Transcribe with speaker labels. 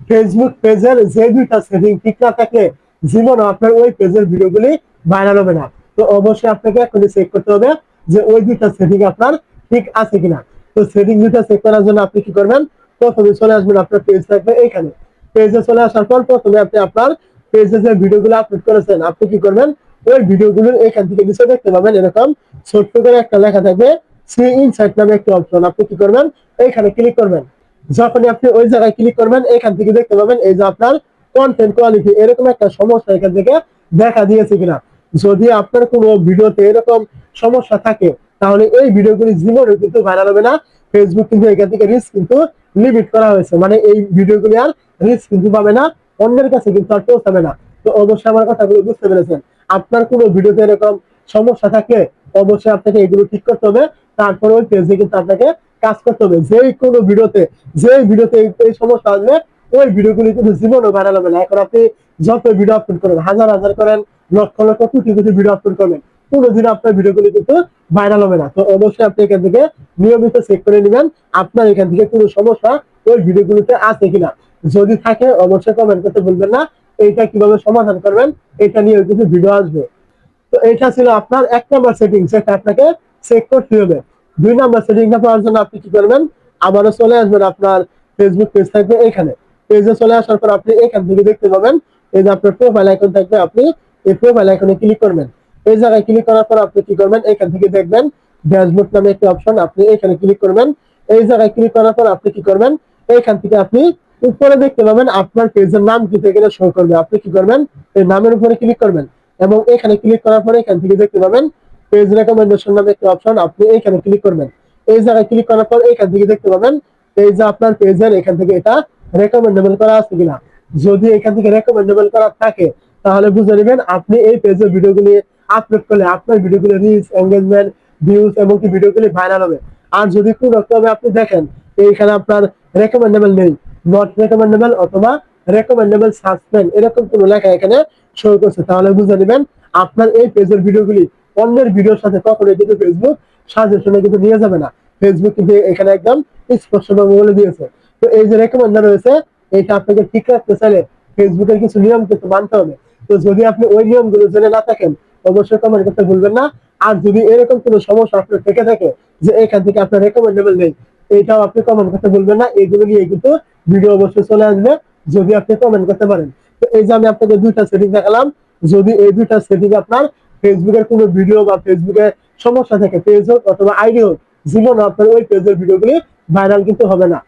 Speaker 1: Facebook পেজের যে দুইটা সেটিং ঠিক না থাকলে জীবনে আপনার ওই পেজের ভিডিওগুলি ভাইরাল হবে না। তো অবশ্যই আপনাকে এখনই চেক করতে হবে যে ওই দুইটা সেটিং আপনার ঠিক আছে কিনা। তো সেটিং দুইটা চেক করার জন্য আপনি কি করবেন, প্রথমে চলে আসবেন আপনার পেজ থাকবে এইখানে। পেজে চলে আসার পর প্রথমে আপনি আপনার পেজে যে ভিডিওগুলো আপলোড করেছেন আপনি কি করবেন, ওই ভিডিওগুলোর এখান থেকে নিচে দেখতে পাবেন এরকম ছোট্ট করে একটা লেখা থাকবে সি ইনসাইট নামে একটা অপশন। আপনি কি করবেন, এইখানে ক্লিক করবেন। যখনই আপনি ওই জায়গায় ক্লিক করবেন এখান থেকে দেখতে পাবেন এই যে আপনার কন্টেন্ট কোয়ালিটি এরকম একটা সমস্যা এখান থেকে দেখা দিয়েছে কিনা। যদি আপনার কোনো ভিডিওতে এরকম সমস্যা থাকে তাহলে এই ভিডিওগুলি জীবনে কিন্তু ভাইরাল হবে না। ফেসবুক কিন্তু এখান থেকে রিস্ক কিন্তু লিমিট করা হয়েছে, মানে এই ভিডিওগুলি আর রিস্ক কিন্তু পাবে না, অন্যের কাছে কিন্তু আর পৌঁছাবে না। তো অবশ্যই আমার কথাগুলো বুঝতে পেরেছেন। আপনার কোনো ভিডিওতে এরকম সমস্যা থাকলে অবশ্যই আপনাকে এগুলো ঠিক করতে হবে। তারপরে ওই পেজে কিন্তু আপনাকে কাজ করতে হবে। যে ভিডিওতে এই সমস্যা আসবে ওই ভিডিওগুলি কিন্তু জীবনও ভাইরাল হবে না। এখন আপনি যত ভিডিও আপলোড করেন, হাজার হাজার করেন, লক্ষ লক্ষ কোটি কোটি ভিডিও আপলোড করবেন, কোনোদিন আপনার ভিডিওগুলি কিন্তু ভাইরাল হবে না। তো অবশ্যই আপনি এখান থেকে নিয়মিত চেক করে নেবেন আপনার এখান থেকে কোনো সমস্যা ওই ভিডিওগুলিতে আছে কিনা। যদি থাকে অবশ্যই কমেন্ট করতে ভুলবেন না। এইটা কিভাবে সমাধান করবেন এটা নিয়ে কিছু ভিডিও আসবে। তো এটা ছিল আপনার 1 নম্বর সেটিং, যেটা আপনাকে চেক করতে হবে। 2 নম্বর সেটিংটা পাওয়ার জন্য আপনি কি করবেন, আবারও চলে আসবেন আপনার ফেসবুক পেজ থাকবে এখানে। পেজে চলে আসার পর আপনি এখান থেকে দেখতে পাবেন এই যে আপনার প্রোফাইল আইকন থাকবে, আপনি এই প্রোফাইল আইকনে ক্লিক করবেন। এই জায়গায় ক্লিক করার পর আপনি কি করবেন, এখান থেকে দেখবেন ড্যাশবোর্ড নামে একটা অপশন, আপনি এখানে ক্লিক করবেন। এই জায়গায় ক্লিক করার পর আপনি কি করবেন, এইখান থেকে আপনি উপরে দেখতে পাবেন আপনার পেজের নাম কি থেকে শো করবে। আপনি কি করবেন, এই নামের উপরে ক্লিক করবেন এবং এখানে ক্লিক করার পরে এখান থেকে দেখতে পাবেন পেজ রেকমেন্ডেশন নামে একটা অপশন, আপনি এখানে ক্লিক করবেন। এই জায়গায় ক্লিক করার পর এখান থেকে দেখতে পাবেন এই যে আপনার পেজের এখান থেকে এটা রেকমেন্ডেবল করা আছে কিনা। যদি এখান থেকে রেকমেন্ডেবল করা থাকে তাহলে বুঝে নেবেন আপনি এই পেজের ভিডিওগুলি আপলোড করলে আপনার ভিডিওগুলি রিচ, এঙ্গেজমেন্ট, ভিউজ এবং কি ভিডিওগুলি ভাইরাল হবে। আর যদি কোনো রকমে আপনি দেখেন এইখানে আপনার রেকমেন্ডেবল নেই, নট রেকমেন্ডেবল অথবা রেকমেন্ডেবল সাসপেন্ড এরকম কোনো লেখা এখানে শো করছে, তাহলে বুঝে নেবেন আপনার এই পেজের ভিডিওগুলি অন্যের ভিডিওর সাথে কখনোই কিন্তু ফেসবুক সাজেশনে কিন্তু নিয়ে যাবে না। ফেসবুক কিন্তু এখানে একদম স্পষ্টভাবে বলে দিয়েছে। তো এই যে রেকমেন্ডার রয়েছে এটা আপনাকে ঠিক রাখতে চাইলে ফেসবুকের কিছু নিয়ম কিন্তু মানতে হবে। তো যদি আপনি ওই নিয়মগুলো জেনে না থাকেন অবশ্যই কমেন্ট করতে ভুলবেন না। আর যদি এরকম কোনো সমস্যা আপনার থেকে থাকে যে এখান থেকে আপনার রেকমেন্ডেবল নেই, এইটাও আপনি কমেন্ট করতে ভুলবেন না। এইগুলো নিয়ে কিন্তু ভিডিও অবশ্যই চলে আসবে যদি আপনি কমেন্ট করতে পারেন। তো এই যে আমি আপনাকে দুইটা সেটিং দেখালাম, যদি এই দুইটা সেটিং আপনার ফেসবুকের কোনো ভিডিও বা ফেসবুকে সমস্যা থাকে, পেজ হোক অথবা আইডি হোক, জীবনে আপনার ওই পেজের ভিডিওগুলি ভাইরাল কিন্তু হবে না।